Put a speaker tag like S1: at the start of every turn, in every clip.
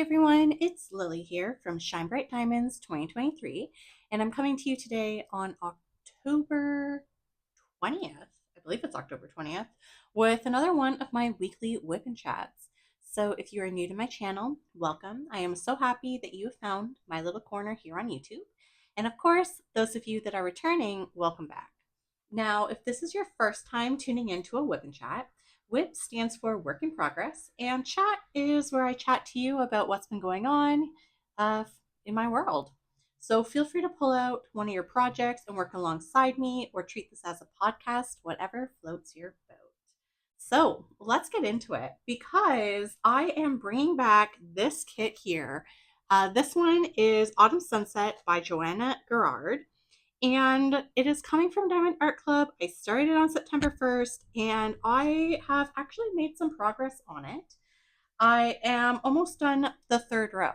S1: everyone, it's Lily here from Shine Bright Diamonds 2023, and I'm coming to you today on October 20th. I believe it's October 20th, with another one of my weekly WIP'n chats. So if you are new to my channel, welcome. I am so happy that you have found my little corner here on YouTube. And of course, those of you that are returning, welcome back. Now, if this is your first time tuning into a WIP'n chat, WIP stands for Work in Progress, and chat is where I chat to you about what's been going on uh, in my world. So feel free to pull out one of your projects and work alongside me, or treat this as a podcast, whatever floats your boat. So let's get into it because I am bringing back this kit here. This one is Autumn Sunset by Joanna Gerard, and it is coming from Diamond Art Club. I started on September 1st, and I have actually made some progress on it. I am almost done the third row.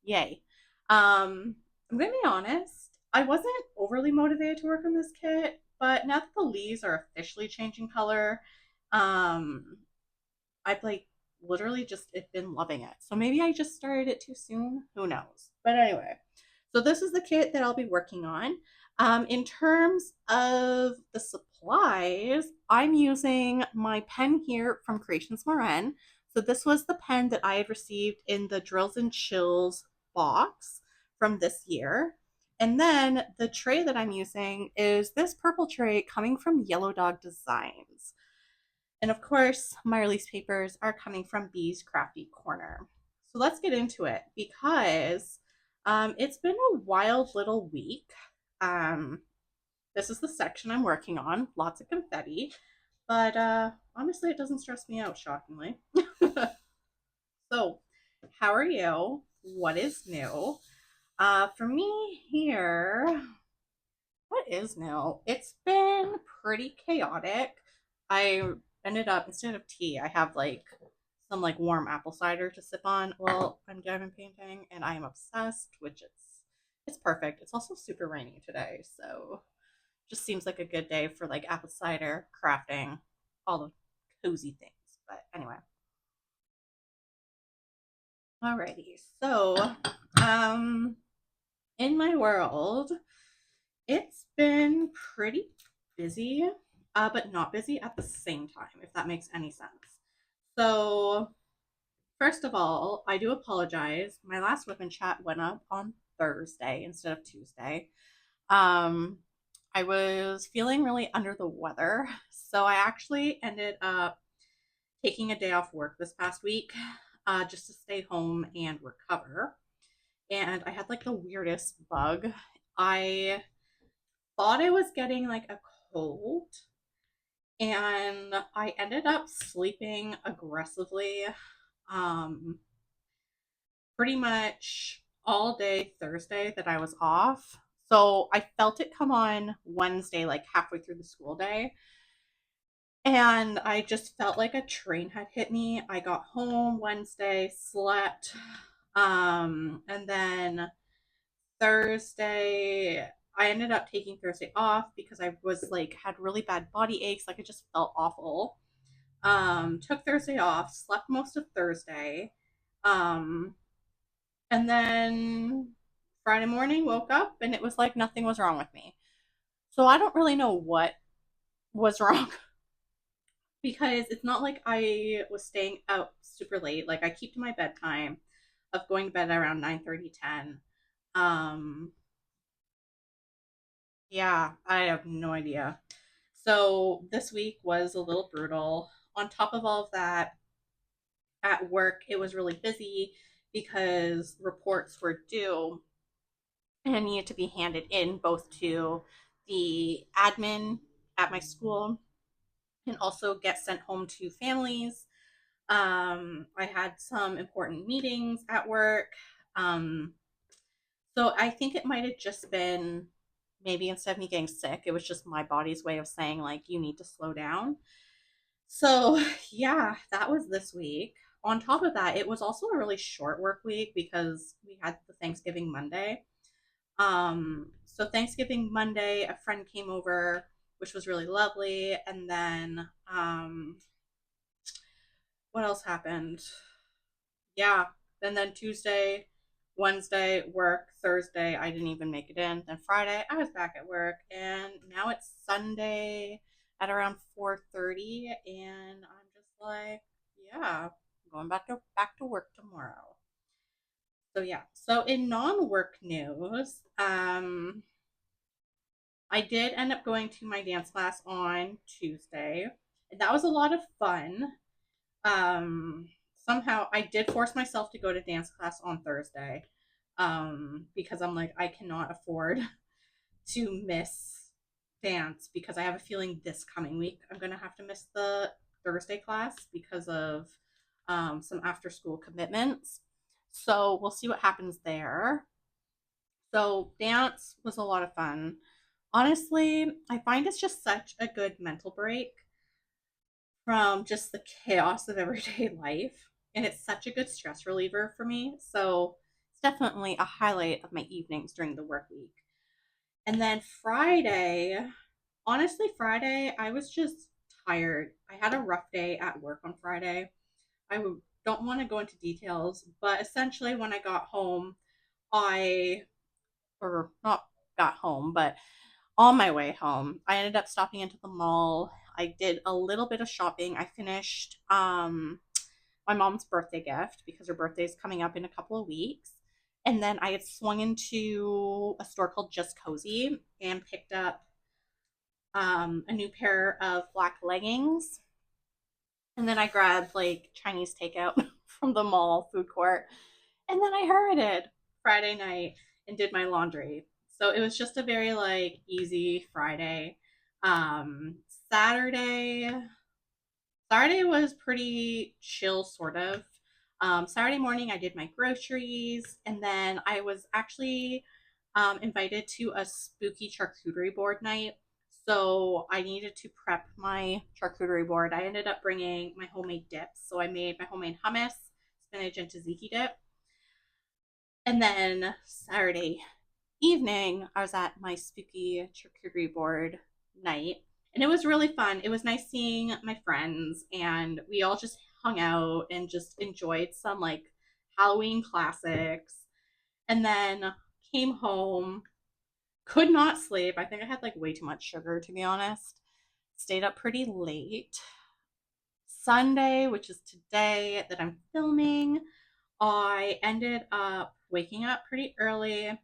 S1: Yay. I'm going to be honest, I wasn't overly motivated to work on this kit, but now that the leaves are officially changing color, I've literally just been loving it. So maybe I just started it too soon. Who knows? But anyway, so this is the kit that I'll be working on. In terms of the supplies, I'm using my pen here from Creations Moran. So this was the pen that I had received in the Drills and Chills box from this year. And then the tray that I'm using is this purple tray coming from Yellow Dog Designs. And of course, my release papers are coming from Bee's Crafty Corner. So let's get into it because it's been a wild little week. Um, this is the section I'm working on, lots of confetti, but honestly, it doesn't stress me out, shockingly. So, how are you? What is new? For me here, what is new? It's been pretty chaotic. I ended up, instead of tea, I have some warm apple cider to sip on while I'm diamond painting, and I am obsessed, which it's perfect. It's also super rainy today, so just seems like a good day for apple cider, crafting, all the cozy things. But anyway. Alrighty. So, um in my world, it's been pretty busy, but not busy at the same time, if that makes any sense. So, first of all, I do apologize. My last WIP'n chat went up on Thursday instead of Tuesday. Um, I was feeling really under the weather, so I actually ended up taking a day off work this past week just to stay home and recover. And I had the weirdest bug. I thought I was getting a cold, and I ended up sleeping aggressively um, pretty much all day Thursday that I was off. So I felt it come on Wednesday, halfway through the school day. And I just felt like a train had hit me. I got home Wednesday, slept, and then Thursday, I ended up taking Thursday off because I was had really bad body aches. I just felt awful. Took Thursday off, slept most of Thursday. Um, and then Friday morning woke up and it was like nothing was wrong with me. So I don't really know what was wrong because it's not like I was staying out super late. I keep to my bedtime of going to bed around 9:30, 10. Um, Yeah, I have no idea. So this week was a little brutal. On top of all of that, at work, it was really busy because reports were due and needed to be handed in both to the admin at my school and also get sent home to families. I had some important meetings at work. Um, so I think it might have just been maybe instead of me getting sick, it was just my body's way of saying, you need to slow down. So, yeah, that was this week. On top of that, it was also a really short work week because we had the Thanksgiving Monday. So Thanksgiving Monday, a friend came over, which was really lovely. And then, what else happened? Yeah. And then Tuesday, Wednesday, work. Thursday, I didn't even make it in. Then Friday, I was back at work. And now it's Sunday at around 4:30, and I'm just like, yeah, I'm going back to work tomorrow. So yeah. So in non-work news, I did end up going to my dance class on Tuesday. And that was a lot of fun. Um, Somehow I did force myself to go to dance class on Thursday, because I'm like, I cannot afford to miss dance because I have a feeling this coming week I'm going to have to miss the Thursday class because of some after school commitments. So we'll see what happens there. So dance was a lot of fun. Honestly, I find it's just such a good mental break from just the chaos of everyday life. And it's such a good stress reliever for me. So it's definitely a highlight of my evenings during the work week. And then Friday, honestly, Friday, I was just tired. I had a rough day at work on Friday. Don't want to go into details, but essentially, when I got home, I, or not got home, but on my way home, I ended up stopping into the mall. I did a little bit of shopping. I finished my mom's birthday gift because her birthday is coming up in a couple of weeks. And then I had swung into a store called Just Cozy and picked up a new pair of black leggings. And then I grabbed like Chinese takeout from the mall food court. And then I hurried Friday night and did my laundry. So it was just a very like easy Friday. Um, Saturday, Saturday was pretty chill, sort of. Saturday morning, I did my groceries, and then I was actually invited to a spooky charcuterie board night. So I needed to prep my charcuterie board. I ended up bringing my homemade dips. So I made my homemade hummus, spinach, and tzatziki dip. And then Saturday evening, I was at my spooky charcuterie board night, and it was really fun. It was nice seeing my friends, and we all just hung out and just enjoyed some like Halloween classics. And then came home, could not sleep. I think I had like way too much sugar, to be honest. Stayed up pretty late. Sunday, which is today that I'm filming, I ended up waking up pretty early,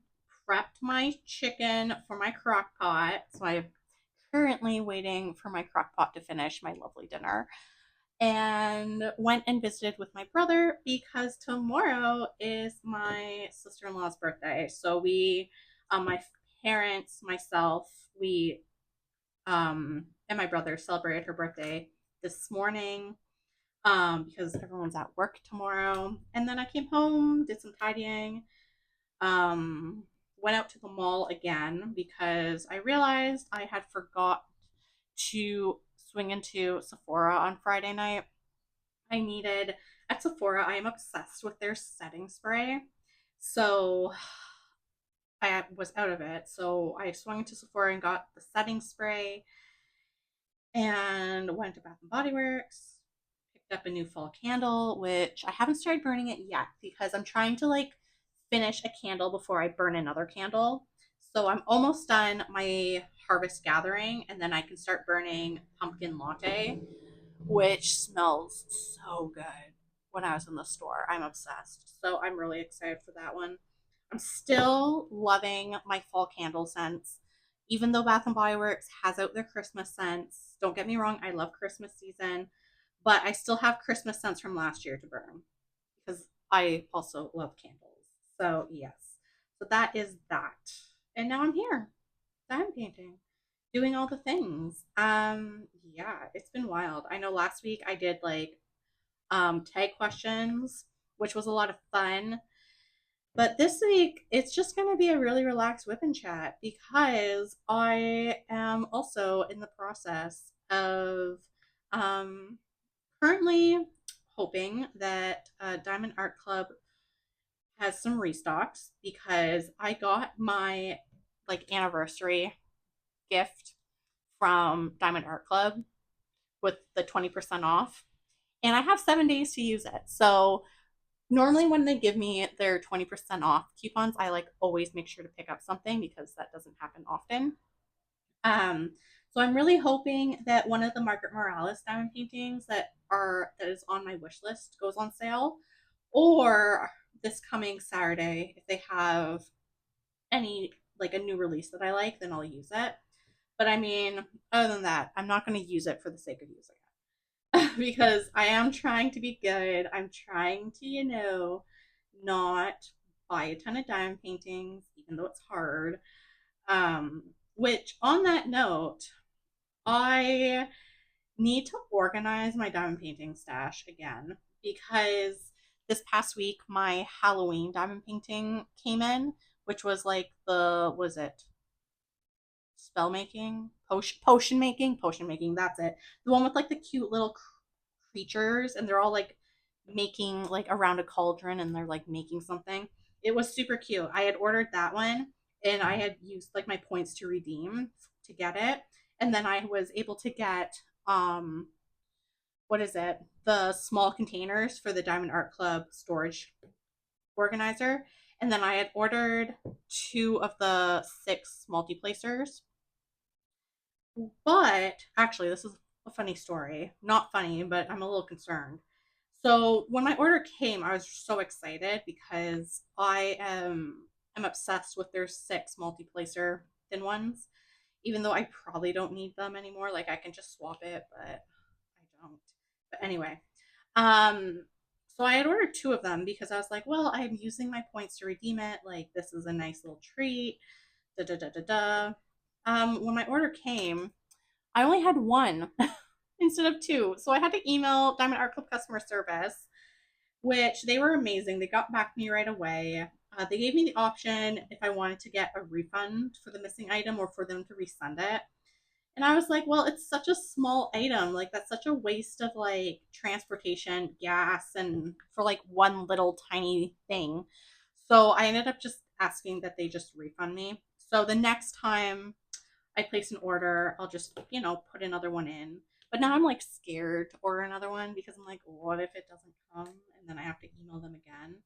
S1: prepped my chicken for my crock pot. So I'm currently waiting for my crock pot to finish my lovely dinner. And went and visited with my brother because tomorrow is my sister in law's birthday. So my parents, myself, and my brother celebrated her birthday this morning, because everyone's at work tomorrow. And then I came home, did some tidying, went out to the mall again because I realized I had forgot to swing into Sephora on Friday night. I needed, at Sephora, I am obsessed with their setting spray. So I was out of it. So I swung into Sephora and got the setting spray and went to Bath and Body Works, picked up a new fall candle, which I haven't started burning it yet because I'm trying to like finish a candle before I burn another candle. So I'm almost done my harvest gathering, and then I can start burning pumpkin latte, which smells so good. When I was in the store, I'm obsessed. So I'm really excited for that one. I'm still loving my fall candle scents. Even though Bath and Body Works has out their Christmas scents, don't get me wrong, I love Christmas season, but I still have Christmas scents from last year to burn because I also love candles. So, yes. So that is that. And now I'm here, diamond painting, doing all the things. Yeah, it's been wild. I know last week I did like tag questions, which was a lot of fun. But this week, it's just going to be a really relaxed WIP'n chat because I am also in the process of um, currently hoping that Diamond Art Club has some restocks because I got my like anniversary gift from Diamond Art Club with the 20% off, and I have 7 days to use it. So Normally when they give me their 20% off coupons, I like always make sure to pick up something because that doesn't happen often. Um, so I'm really hoping that one of the Margaret Morales diamond paintings that is on my wish list goes on sale, or this coming Saturday if they have any like a new release that I like, then I'll use it. But I mean, other than that, I'm not going to use it for the sake of using it because I am trying to be good. I'm trying to, not buy a ton of diamond paintings, even though it's hard. Which, on that note, I need to organize my diamond painting stash again because this past week my Halloween diamond painting came in, which was like was it spell making, potion making. That's it. The one with like the cute little creatures, and they're all like making like around a cauldron, and they're like making something. It was super cute. I had ordered that one, and I had used like my points to redeem to get it, and then I was able to get what is it? The small containers for the Diamond Art Club storage organizer. And then I had ordered two of the six multi placers. But actually, this is a funny story. Not funny, but I'm a little concerned. So when my order came, I was so excited because I'm obsessed with their six multi placer thin ones. Even though I probably don't need them anymore, like I can just swap it, but I don't. But anyway, um, so I had ordered two of them because I was like, well, I'm using my points to redeem it. Like this is a nice little treat. Da da da da da. When my order came, I only had one instead of two. So I had to email Diamond Art Club customer service, which they were amazing. They got back to me right away. They gave me the option if I wanted to get a refund for the missing item or for them to resend it. And I was like, well, it's such a small item. Like, that's such a waste of like transportation, gas, and for like one little tiny thing. So I ended up just asking that they just refund me. So the next time I place an order, I'll just, put another one in. But now I'm like scared to order another one because I'm like, what if it doesn't come? And then I have to email them again.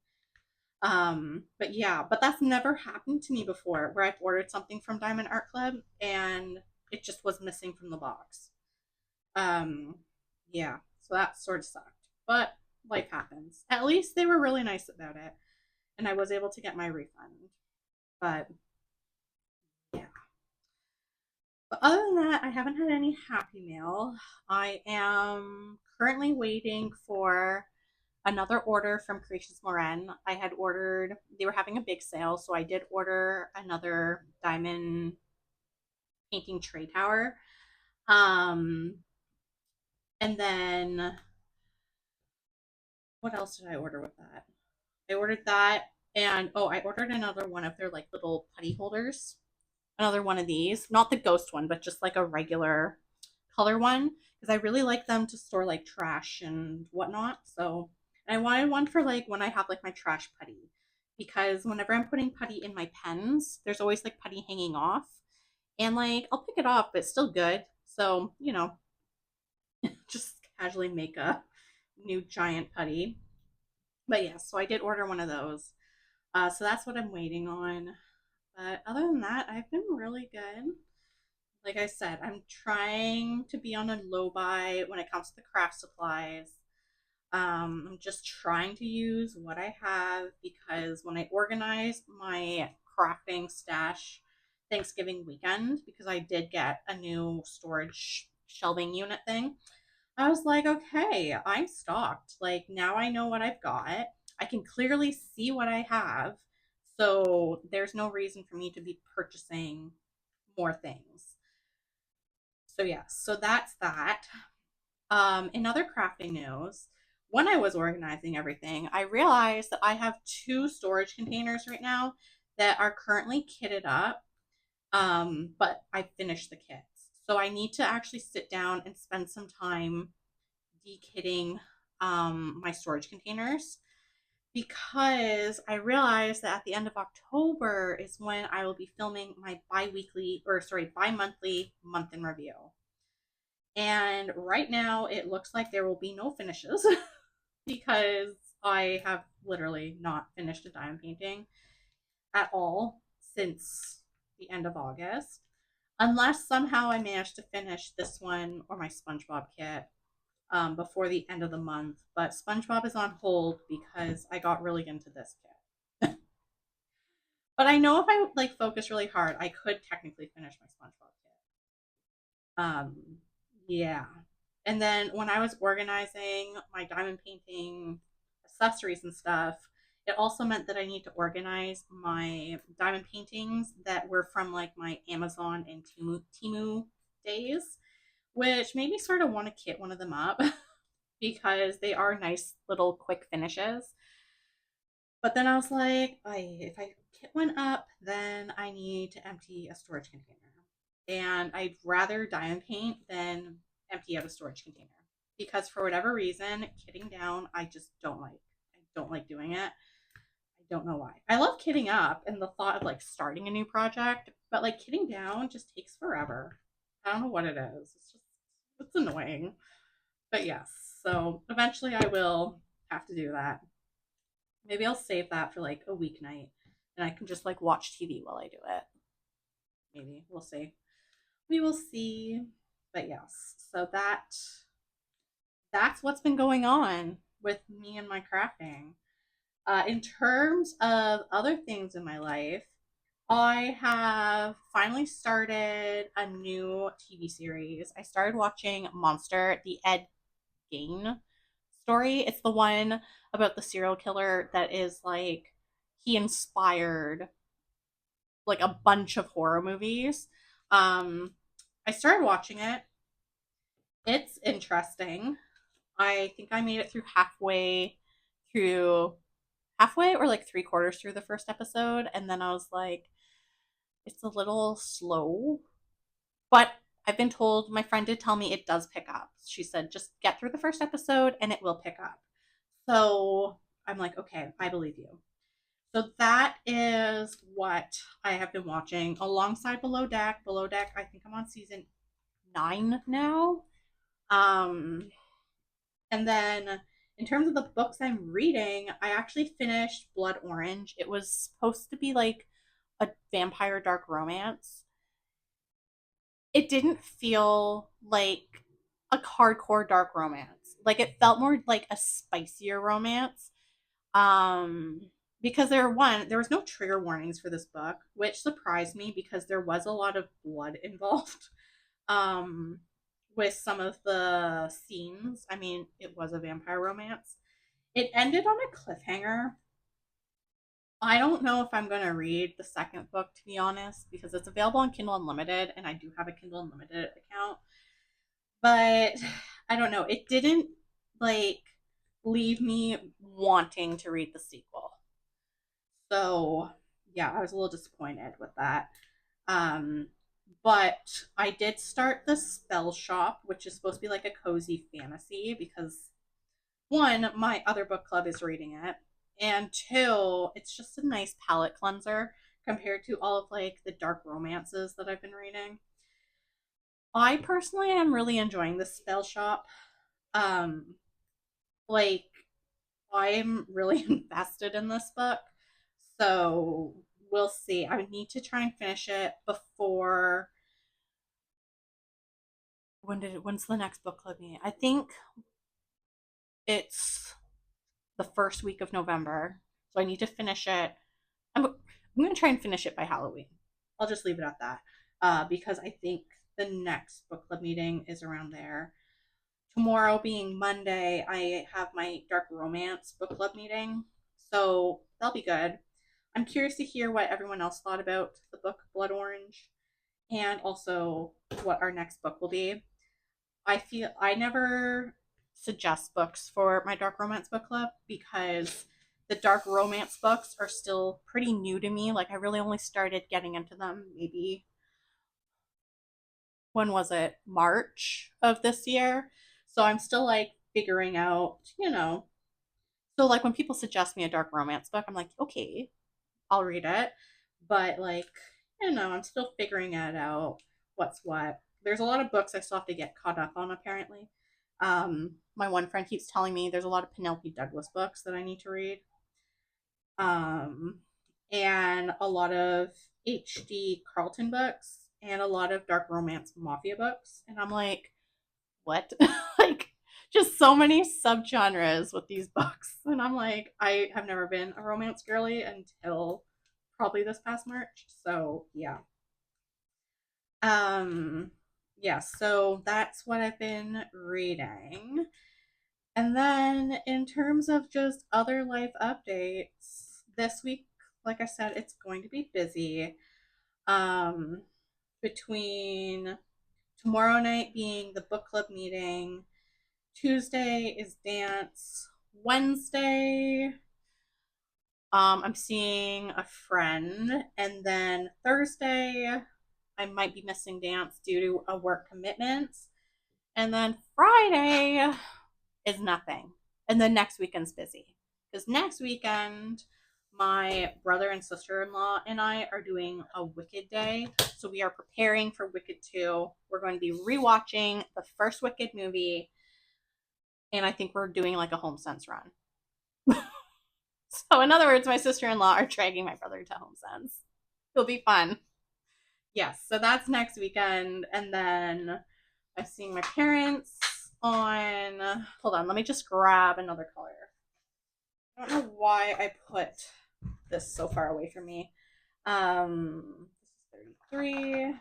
S1: But yeah, but that's never happened to me before where I've ordered something from Diamond Art Club and it just was missing from the box. Um, yeah, so that sort of sucked. But life happens. At least they were really nice about it and I was able to get my refund. But yeah. But other than that, I haven't had any happy mail. I am currently waiting for another order from Creations Moran. I had ordered, they were having a big sale, so I did order another diamond painting tray tower. Um, and then what else did I order with that? I ordered that, and oh, I ordered another one of their like little putty holders. Another one of these, not the ghost one, but just like a regular color one, because I really like them to store like trash and whatnot. So I wanted one for like when I have like my trash putty, because whenever I'm putting putty in my pens, there's always like putty hanging off, and like I'll pick it off, but it's still good. So just casually make a new giant putty. But yeah, so I did order one of those. So that's what I'm waiting on. But other than that, I've been really good. Like I said, I'm trying to be on a low buy when it comes to the craft supplies. I'm just trying to use what I have because when I organized my crafting stash Thanksgiving weekend, because I did get a new storage shelving unit thing, I was like, okay, I'm stocked. Like now I know what I've got. I can clearly see what I have. So there's no reason for me to be purchasing more things. So yes, so that's that. In other crafting news, when I was organizing everything, I realized that I have two storage containers right now that are currently kitted up, but I finished the kits. So I need to actually sit down and spend some time dekitting my storage containers because I realized that at the end of October is when I will be filming my bi-monthly month in review. And right now, it looks like there will be no finishes. because I have literally not finished a diamond painting at all since the end of August. Unless somehow I managed to finish this one or my SpongeBob kit before the end of the month. But SpongeBob is on hold because I got really into this kit. But I know if I like focus really hard, I could technically finish my SpongeBob kit. Um, yeah. And then when I was organizing my diamond painting accessories and stuff, it also meant that I need to organize my diamond paintings that were from like my Amazon and Timu days, which made me sort of want to kit one of them up because they are nice little quick finishes. But then I was like, if I kit one up, then I need to empty a storage container. And I'd rather diamond paint than empty out a storage container because for whatever reason, kitting down, I just don't like. I don't like doing it. I don't know why. I love kitting up and the thought of like starting a new project, but like kitting down just takes forever. I don't know what it is. It's annoying. But yes, so eventually I will have to do that. Maybe I'll save that for like a weeknight and I can just like watch TV while I do it. Maybe we'll see. We will see. But yes, so that's what's been going on with me and my crafting. In terms of other things in my life, I have finally started a new TV series. I started watching Monster, the Ed Gein story. It's the one about the serial killer that is like he inspired like a bunch of horror movies. Um, I started watching it. It's interesting. I think I made it through through halfway or like three quarters through the first episode, and then I was like, it's a little slow. But I've been told my friend did tell me it does pick up. She said just get through the first episode and it will pick up. So I'm like, okay, I believe you. So that is what I have been watching alongside Below Deck. Below Deck, I think I'm on season 9 now. Um, and then in terms of the books I'm reading, I actually finished Blood Orange. It was supposed to be like a vampire dark romance. It didn't feel like a hardcore dark romance. Like it felt more like a spicier romance. Um because there was no trigger warnings for this book, which surprised me because there was a lot of blood involved. Um with some of the scenes. I mean, it was a vampire romance. It ended on a cliffhanger. I don't know if I'm going to read the second book, to be honest, because it's available on Kindle Unlimited, and I do have a Kindle Unlimited account. But I don't know. It didn't like leave me wanting to read the sequel. So yeah, I was a little disappointed with that. Um, but I did start the Spell Shop, which is supposed to be like a cozy fantasy because one, my other book club is reading it, and two, it's just a nice palate cleanser compared to all of like the dark romances that I've been reading. I personally am really enjoying the Spell Shop. Um, like I'm really invested in this book, so we'll see. I need to try and finish it before when's the next book club meeting? I think it's the first week of November. So I need to finish it. I'm going to try and finish it by Halloween. I'll just leave it at that because I think the next book club meeting is around there. Tomorrow being Monday, I have my dark romance book club meeting. So that'll be good. I'm curious to hear what everyone else thought about the book Blood Orange and also what our next book will be. I feel I never suggest books for my dark romance book club because the dark romance books are still pretty new to me. Like I really only started getting into them maybe when was it? March of this year. So I'm still like figuring out, So like when people suggest me a dark romance book, I'm like, okay, I'll read it. But like, I'm still figuring it out what's what. There's a lot of books I still have to get caught up on apparently. My one friend keeps telling me there's a lot of Penelope Douglas books that I need to read, um, and a lot of H.D. Carlton books, and a lot of dark romance mafia books. And I'm like, what? Like, just so many subgenres with these books. And I'm like, I have never been a romance girly until probably this past March. So yeah. Um yeah, so that's what I've been reading. And then in terms of just other life updates, this week, like I said, it's going to be busy. Um between tomorrow night being the book club meeting, Tuesday is dance, Wednesday I'm seeing a friend, and then Thursday I might be missing dance due to a work commitment. And then Friday is nothing. And then next weekend's busy. Because next weekend, my brother and sister in law and I are doing a Wicked Day. So we are preparing for Wicked 2. We're going to be rewatching the first Wicked movie. And I think we're doing like a home sense run. So, in other words, my sister in law are dragging my brother to home sense. It'll be fun. Yes, so that's next weekend. And then I'm seeing my parents on. Hold on, let me just grab another color. I don't know why I put this so far away from me. This is 33.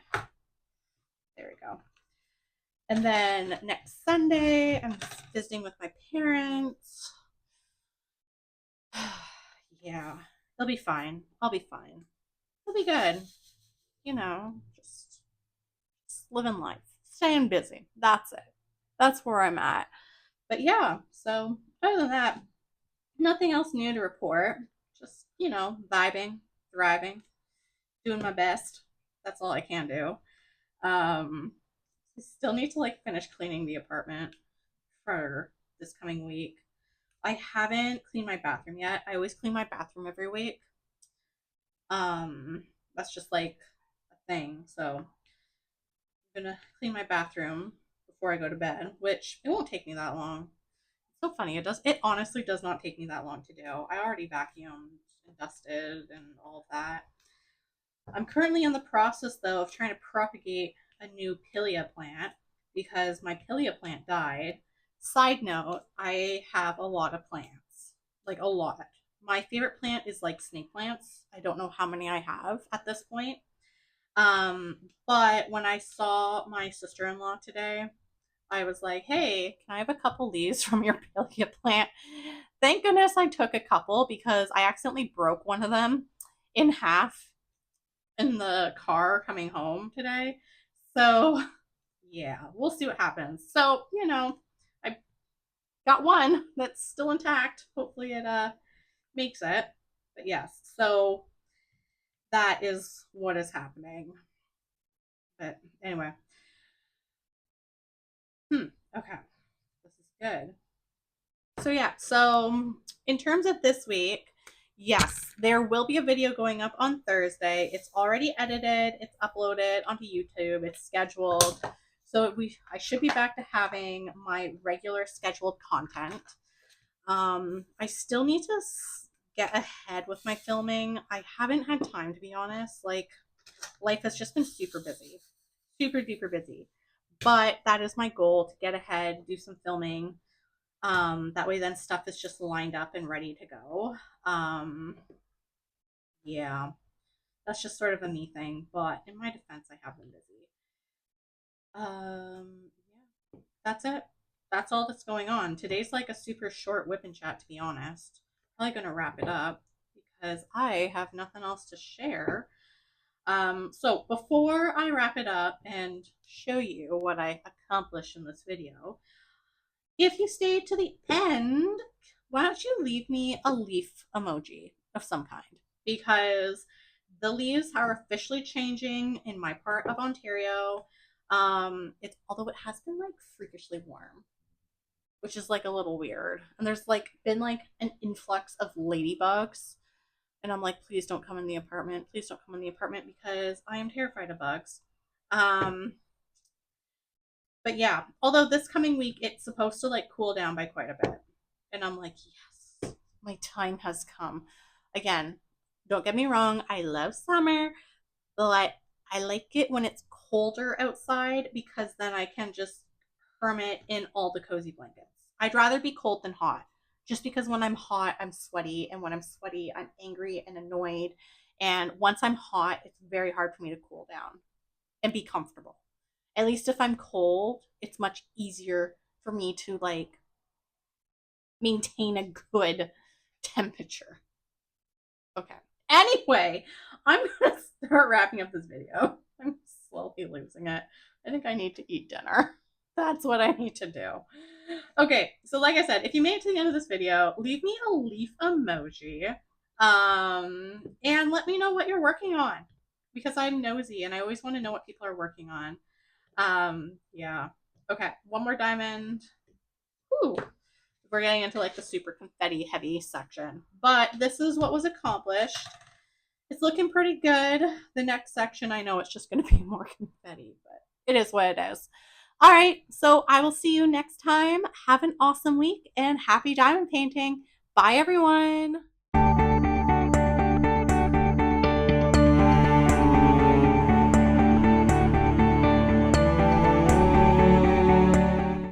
S1: There we go. And then next Sunday, I'm visiting with my parents. Yeah, they'll be fine. I'll be fine. It'll be good. You know, just living life, staying busy. That's it. That's where I'm at. But yeah, so other than that, nothing else new to report. Just, vibing, thriving, doing my best. That's all I can do. I still need to like finish cleaning the apartment for this coming week. I haven't cleaned my bathroom yet. I always clean my bathroom every week. Um, that's just like a thing. So I'm gonna clean my bathroom before I go to bed, which it won't take me that long. It's so funny. It honestly does not take me that long to do. I already vacuumed and dusted and all of that. I'm currently in the process though of trying to propagate a new pilea plant because my pilea plant died. Side note, I have a lot of plants. Like a lot. My favorite plant is like snake plants. I don't know how many I have at this point. But when I saw my sister-in-law today, I was like, hey, can I have a couple leaves from your pilea plant? Thank goodness I took a couple because I accidentally broke one of them in half in the car coming home today. So, yeah, we'll see what happens. So, I got one that's still intact. Hopefully it makes it. But yes, so that is what is happening. But anyway, okay, this is good. So yeah, so in terms of this week, yes, there will be a video going up on Thursday. It's already edited, it's uploaded onto YouTube, it's scheduled. So I should be back to having my regular scheduled content. I still need to get ahead with my filming. I haven't had time, to be honest. Like, life has just been super busy, super duper busy. But that is my goal, to get ahead, do some filming. That way then stuff is just lined up and ready to go. Yeah, that's just sort of a me thing, but in my defense, I have been busy. Yeah, that's it. That's all that's going on. Today's like a super short WIP'n chat, to be honest. Probably gonna wrap it up because I have nothing else to share. So before I wrap it up and show you what I accomplished in this video, if you stayed to the end, why don't you leave me a leaf emoji of some kind? Because the leaves are officially changing in my part of Ontario. It's although it has been like freakishly warm, which is like a little weird. And there's like been like an influx of ladybugs. And I'm like, please don't come in the apartment. Please don't come in the apartment because I am terrified of bugs. Um, But yeah, although this coming week it's supposed to like cool down by quite a bit. And I'm like, yes, my time has come. Again, don't get me wrong, I love summer, but I like it when it's colder outside because then I can just hermit in all the cozy blankets. I'd rather be cold than hot. Just because when I'm hot, I'm sweaty, and when I'm sweaty, I'm angry and annoyed. And once I'm hot, it's very hard for me to cool down and be comfortable. At least if I'm cold, it's much easier for me to like maintain a good temperature. Okay. Anyway, I'm gonna start wrapping up this video. I'm slowly losing it. I think I need to eat dinner. That's what I need to do. Okay, so like I said, if you made it to the end of this video, leave me a leaf emoji. And let me know what you're working on. Because I'm nosy and I always want to know what people are working on. Yeah. Okay, one more diamond. Ooh, we're getting into like the super confetti heavy section. But this is what was accomplished. It's looking pretty good. The next section, I know it's just going to be more confetti, but it is what it is. All right, so I will see you next time. Have an awesome week and happy diamond painting. Bye, everyone.